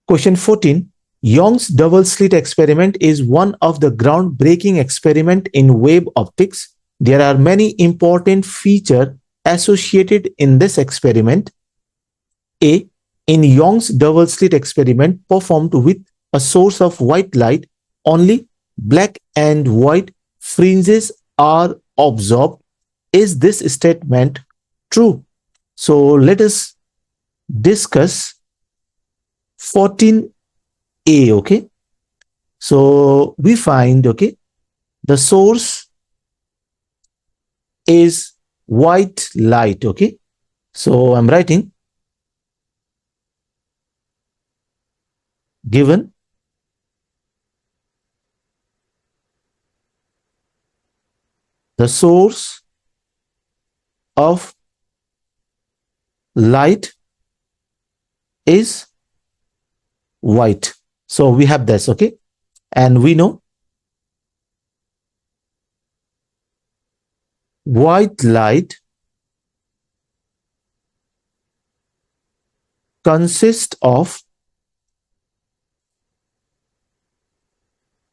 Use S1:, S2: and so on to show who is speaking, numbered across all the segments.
S1: Question 14. Young's double slit experiment is one of the groundbreaking experiments in wave optics. There are many important features associated in this experiment. A. In Young's double slit experiment performed with a source of white light, only black and white fringes are observed. Is this statement true? So let us discuss 14a. Okay, so we find, okay, the source is white light. Okay, so I'm writing given the source of light is white. So we have this, okay, and we know white light consists of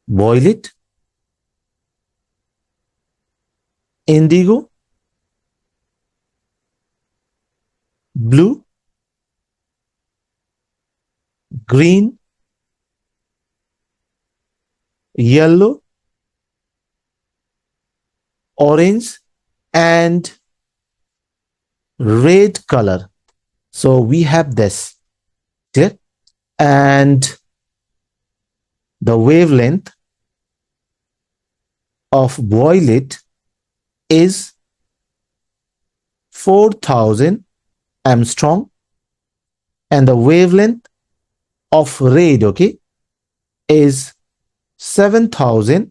S1: violet, indigo, blue, green, yellow, orange, and red color. So we have this, clear? And the wavelength of violet is 4000 angstrom, and the wavelength of red, okay, is 7000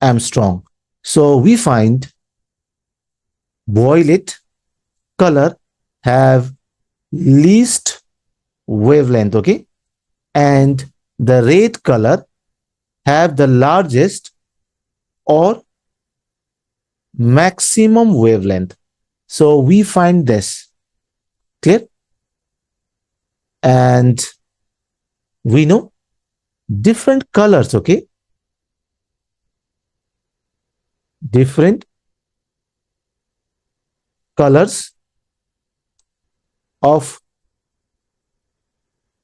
S1: angstrom. So we find violet color have least wavelength, okay, and the red color have the largest or maximum wavelength. So we find this, clear? And we know different colors, okay, different colors of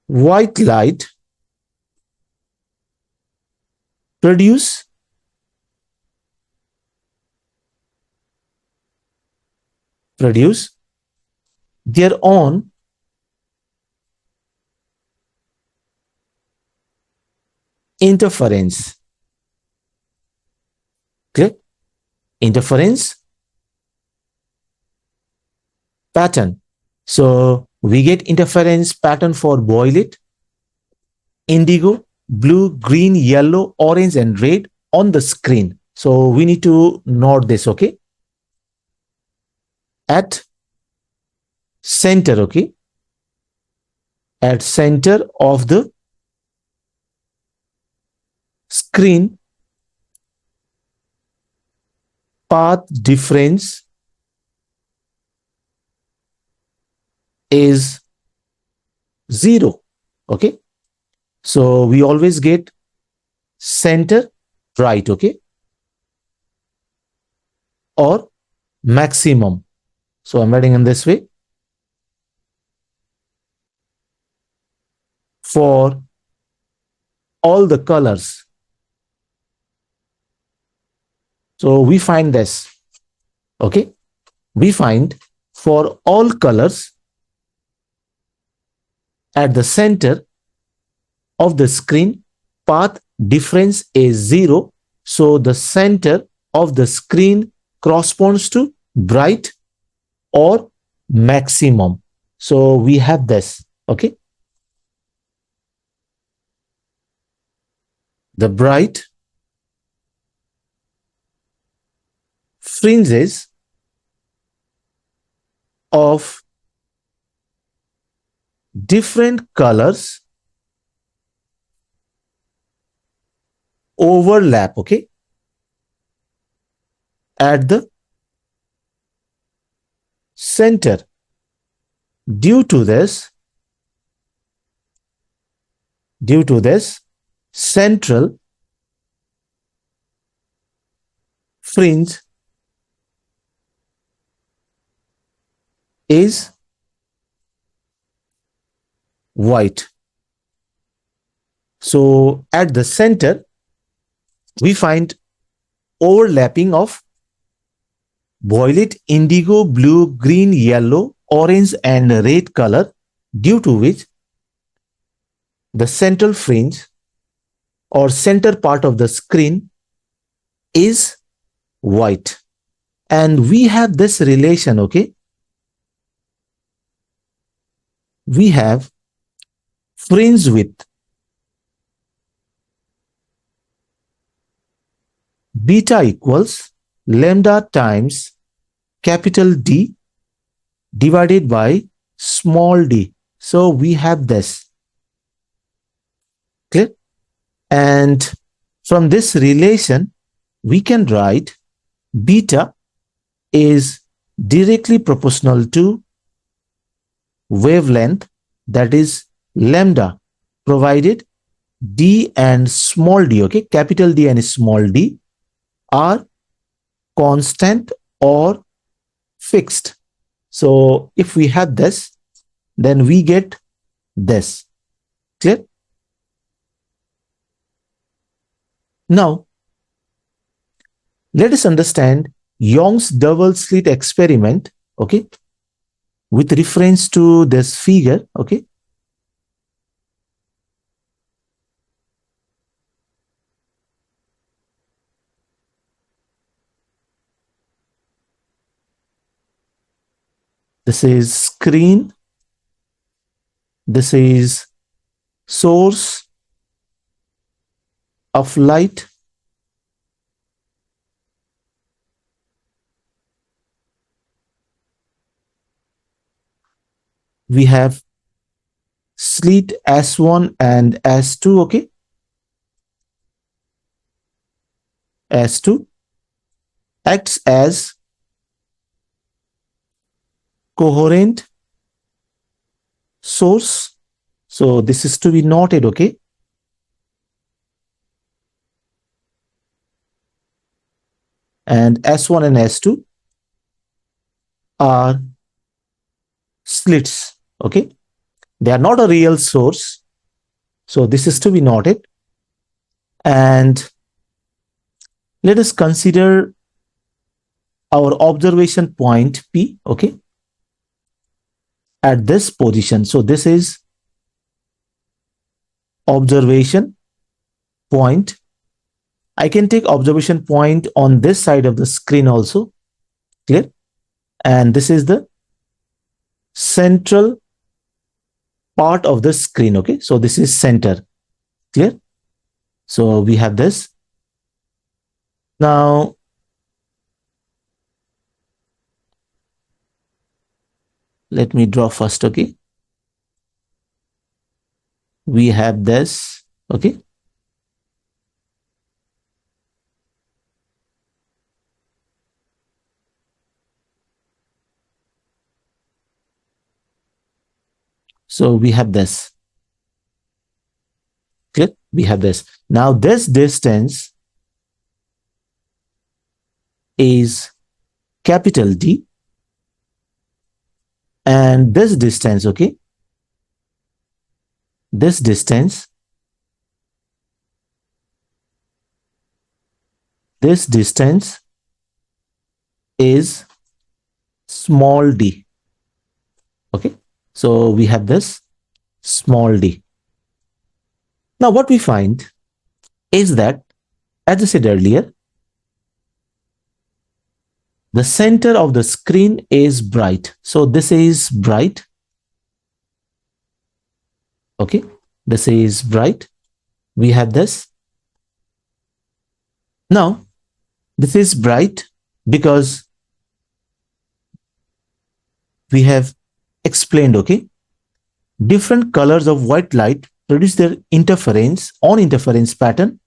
S1: white light produce their own interference. Clear? Interference pattern. So we get interference pattern for violet, indigo, blue, green, yellow, orange, and red on the screen. So we need to note this, okay? At center, okay? At center of the screen, path difference is 0, okay? So we always get center right, okay, or maximum. So I'm writing in this way. For all the colors, so we find this, okay, we find for all colors at the center of the screen, path difference is 0. So the center of the screen corresponds to bright or maximum. So we have this, okay. The bright fringes of different colors overlap, okay, at the center. Due to this, Due to this, central fringe is white. So at the center, we find overlapping of violet, indigo, blue, green, yellow, orange, and red color, due to which the central fringe or center part of the screen is white. And we have this relation, okay? We have fringe width beta equals lambda times capital D divided by small d. So we have this. Clear? And from this relation, we can write beta is directly proportional to wavelength, that is lambda, provided d and small d, okay, capital D and small d are constant or fixed. So if we have this, then we get this. Clear? Now, let us understand Young's double slit experiment, okay, with reference to this figure, okay. This is screen. This is source of light. We have slit S1 and S2, okay. S2 acts as coherent source. So this is to be noted, okay. And S1 and S2 are slits, okay. They are not a real source. So this is to be noted. And let us consider our observation point P, okay, at this position. So this is observation point. I can take observation point on this side of the screen also. Clear? And this is the central part of the screen, okay. So this is center. Clear? So we have this. Now, let me draw first, okay. We have this, okay. So we have this. Clear? We have this. Now this distance is capital D, and this distance, okay, this distance is small d, okay. So we have this small d. Now what we find is that, as I said earlier, the center of the screen is bright. So this is bright. Okay, this is bright. We have this. Now, this is bright because we have explained, okay, different colors of white light produce their interference pattern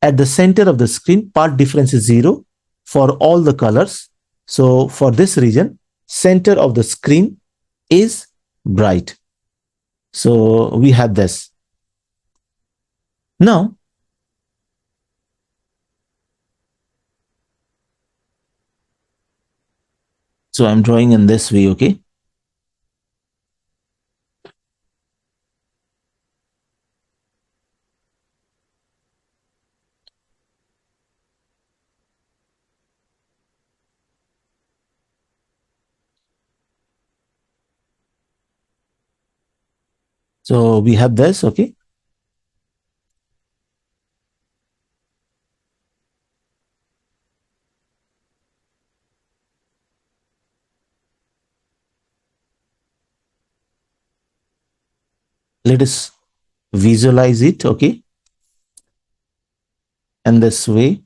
S1: at the center of the screen. Path difference is 0 for all the colors. So for this region, center of the screen is bright. So we have this. Now, so I'm drawing in this way, okay? So we have this, okay? Let us visualize it, okay? In this way.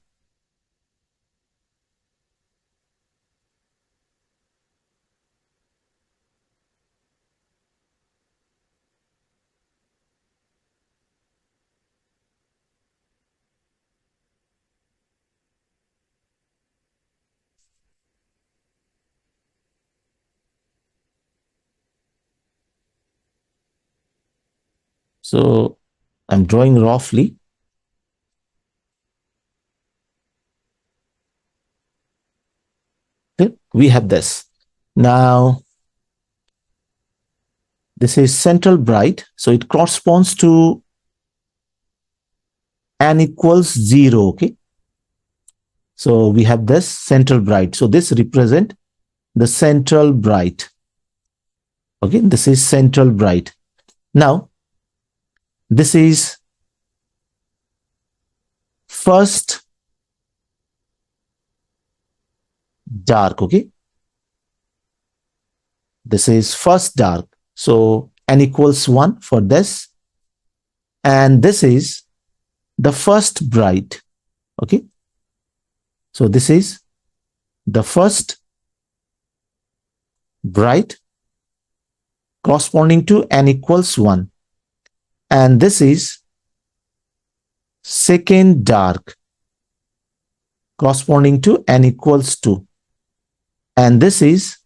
S1: So I'm drawing roughly. Okay? We have this. Now, this is central bright. So it corresponds to n equals 0, okay? So we have this central bright. So this represent the central bright. Okay, this is central bright. Now, this is first dark, okay? This is first dark. So n equals 1 for this. And this is the first bright, okay? So this is the first bright corresponding to n equals 1. And this is second dark corresponding to n equals 2. And this is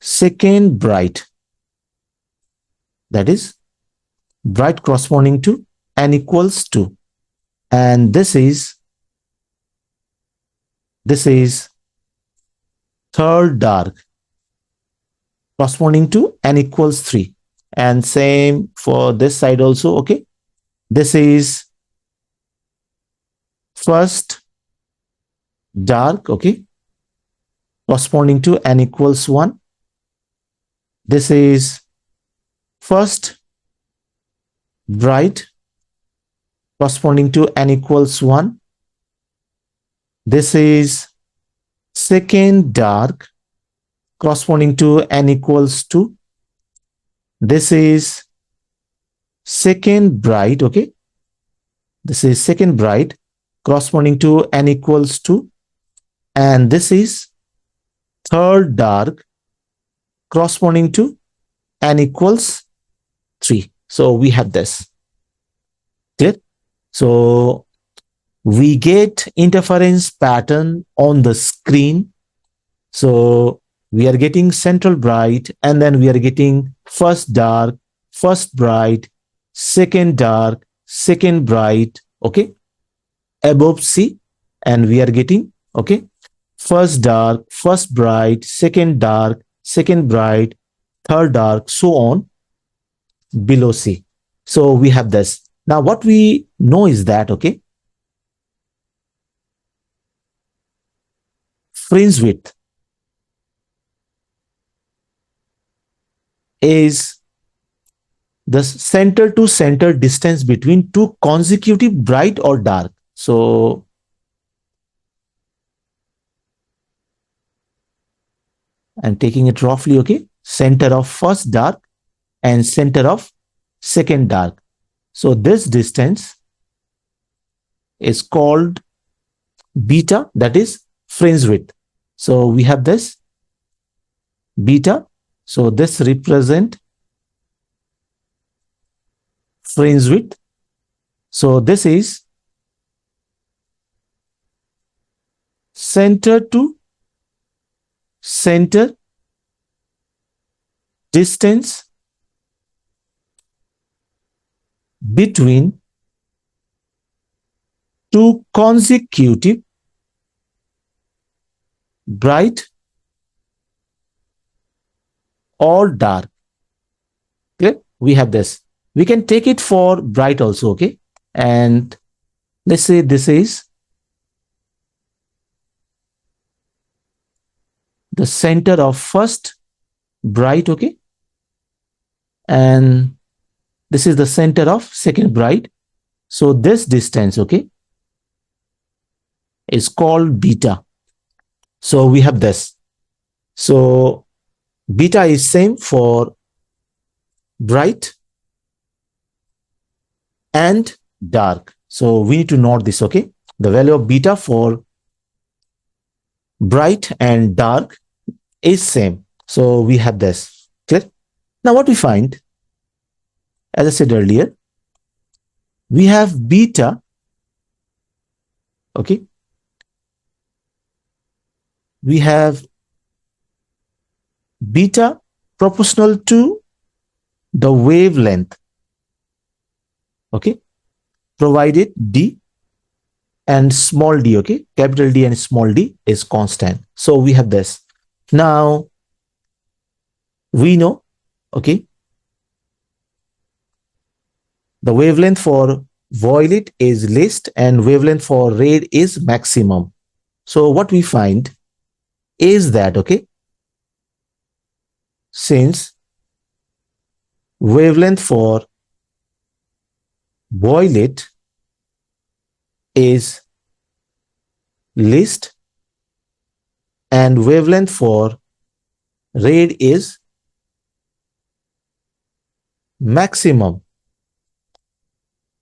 S1: second bright, that is bright corresponding to n equals 2. And this is third dark corresponding to n equals 3. And same for this side also, okay? This is first dark, okay, corresponding to n equals 1. This is first bright corresponding to n equals 1. This is second dark corresponding to n equals 2. This is second bright, okay? This is second bright corresponding to n equals 2. And this is third dark corresponding to n equals 3. So we have this. Clear? So we get interference pattern on the screen. So we are getting central bright, and then we are getting first dark, first bright, second dark, second bright, okay, above C. And we are getting, okay, first dark, first bright, second dark, second bright, third dark, so on below C. So we have this. Now what we know is that, okay, fringe width is the center to center distance between two consecutive bright or dark. So I'm taking it roughly, okay, center of first dark and center of second dark. So this distance is called beta, that is fringe width. So we have this beta. So this represent fringe width. So this is center to center distance between two consecutive bright or dark. Okay, we have this. We can take it for bright also, okay? And let's say this is the center of first bright, okay? And this is the center of second bright. So this distance, okay, is called beta. So we have this. So beta is same for bright and dark. So we need to note this, okay? The value of beta for bright and dark is same. So we have this. Clear? Now what we find, as I said earlier, we have beta, okay? We have beta proportional to the wavelength, okay, provided d and small d, okay, capital D and small d is constant. So we have this. Now we know, okay, the wavelength for violet is least and wavelength for red is maximum. So what we find is that, okay, since wavelength for violet is least and wavelength for red is maximum,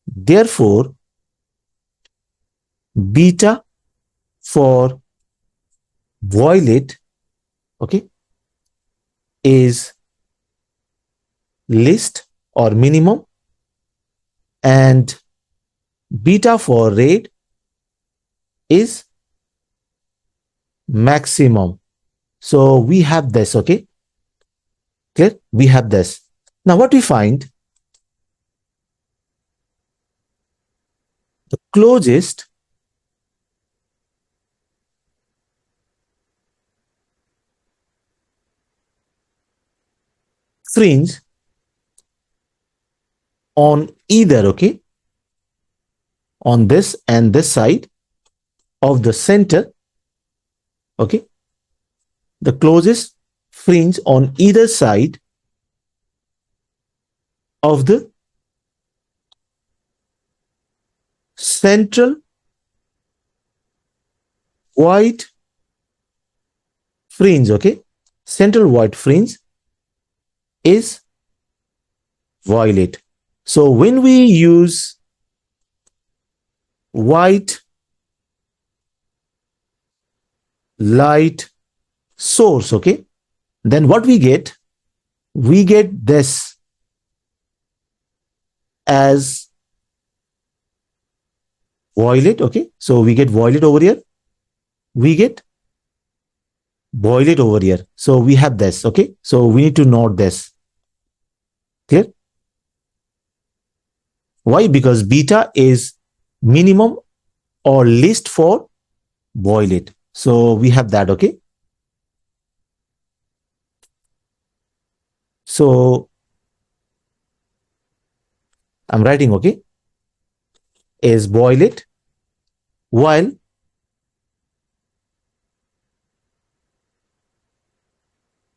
S1: therefore beta for violet, okay, is least or minimum and beta for red is maximum. So we have this, okay? Clear? We have this. Now what we find, the closest fringe on either, okay, on this and this side of the center, okay, the closest fringe on either side of the central white fringe, okay, central white fringe is violet. So when we use white light source, okay, then what we get this as violet, okay, so we get violet over here, we get violet over here, so we have this, okay, so we need to note this. Clear? Why? Because beta is minimum or least for violet, so we have that, okay. So I'm writing, okay, is violet, while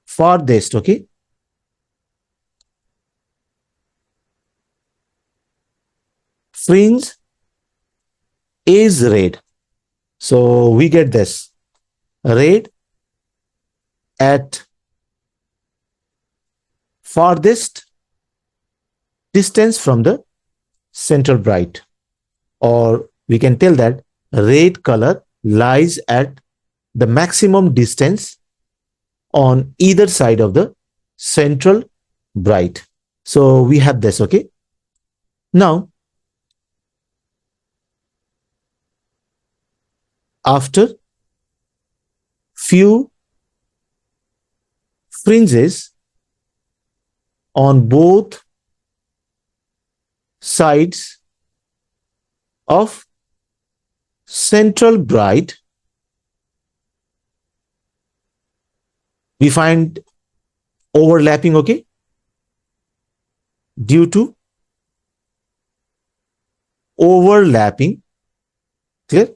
S1: farthest, okay, fringe is red. So we get this red at farthest distance from the central bright, or we can tell that red color lies at the maximum distance on either side of the central bright. So we have this, okay. Now after few fringes on both sides of central bright, we find overlapping, okay, due to overlapping, clear,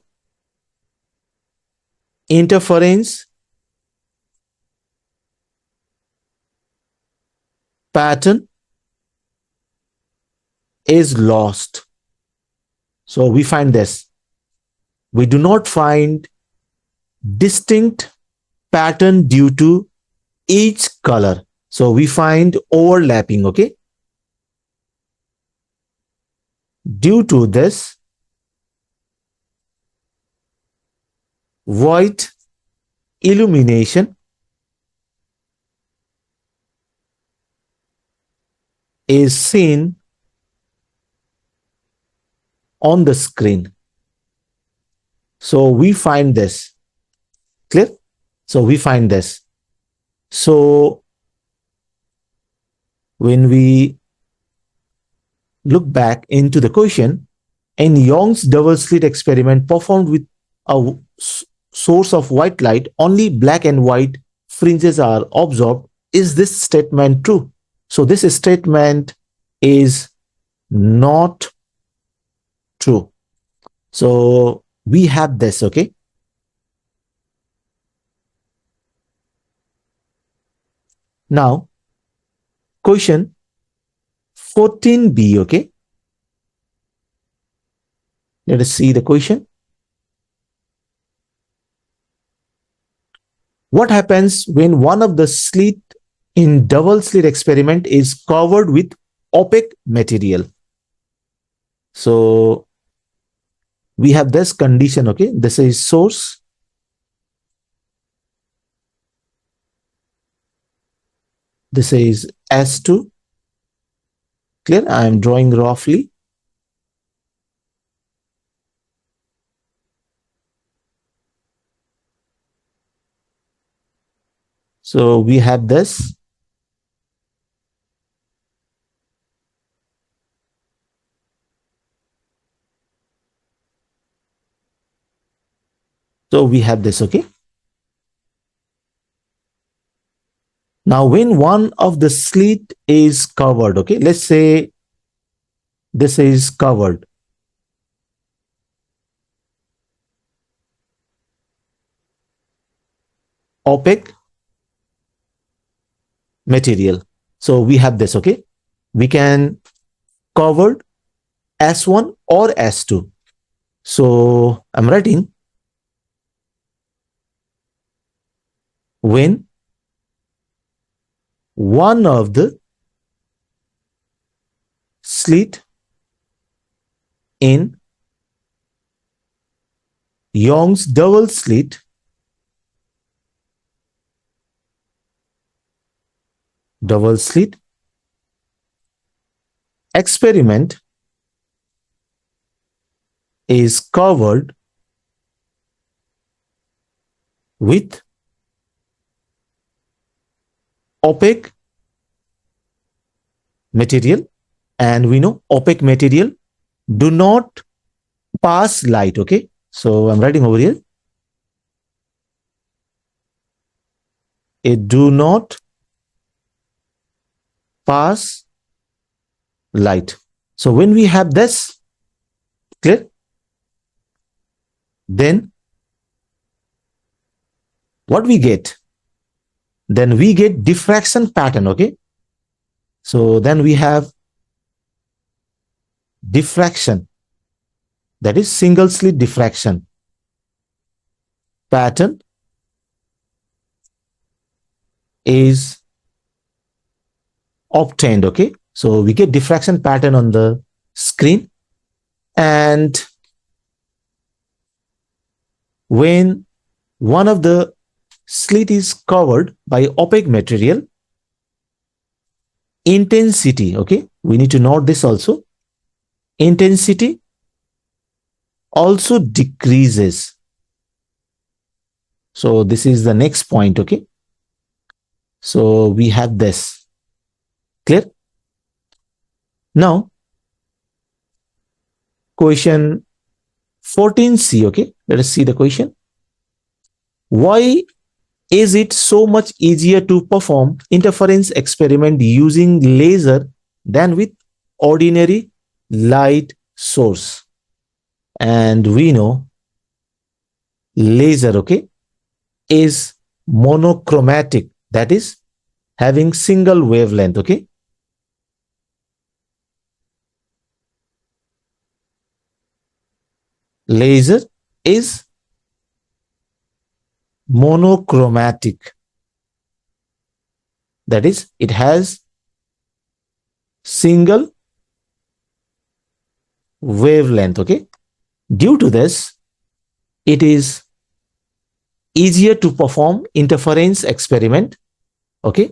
S1: interference pattern is lost. So we find this. We do not find distinct pattern due to each color. So we find overlapping, okay? Due to this, white illumination is seen on the screen. So we find this. Clear? So we find this. So when we look back into the question, in Young's double slit experiment performed with a source of white light, only black and white fringes are observed. Is this statement true? So this statement is not true. So we have this, okay? Now, question 14b, okay? Let us see the question. What happens when one of the slit in double slit experiment is covered with opaque material? So we have this condition, okay? This is source. This is S2. Clear? I am drawing roughly. So we have this. So we have this, okay? Now, when one of the slit is covered, okay, let's say this is covered. Opaque material. So we have this, okay? We can cover S1 or S2. So I'm writing when one of the slit in Young's double slit experiment is covered with opaque material, and we know opaque material do not pass light, okay? So I'm writing over here, it do not pass light. So when we have this, clear, then what we get? Then we get diffraction pattern, okay? So then we have diffraction, that is single slit diffraction pattern is obtained, okay? So we get diffraction pattern on the screen, and when one of the slit is covered by opaque material, intensity, okay, we need to note this also, intensity also decreases. So this is the next point, okay? So we have this. Clear? Now, question 14C, okay, let us see the question. Why is it so much easier to perform interference experiment using laser than with ordinary light source? And we know laser, okay, is monochromatic, that is having single wavelength, okay. Laser is monochromatic, that is it has single wavelength, okay. Due to this, it is easier to perform interference experiment, okay,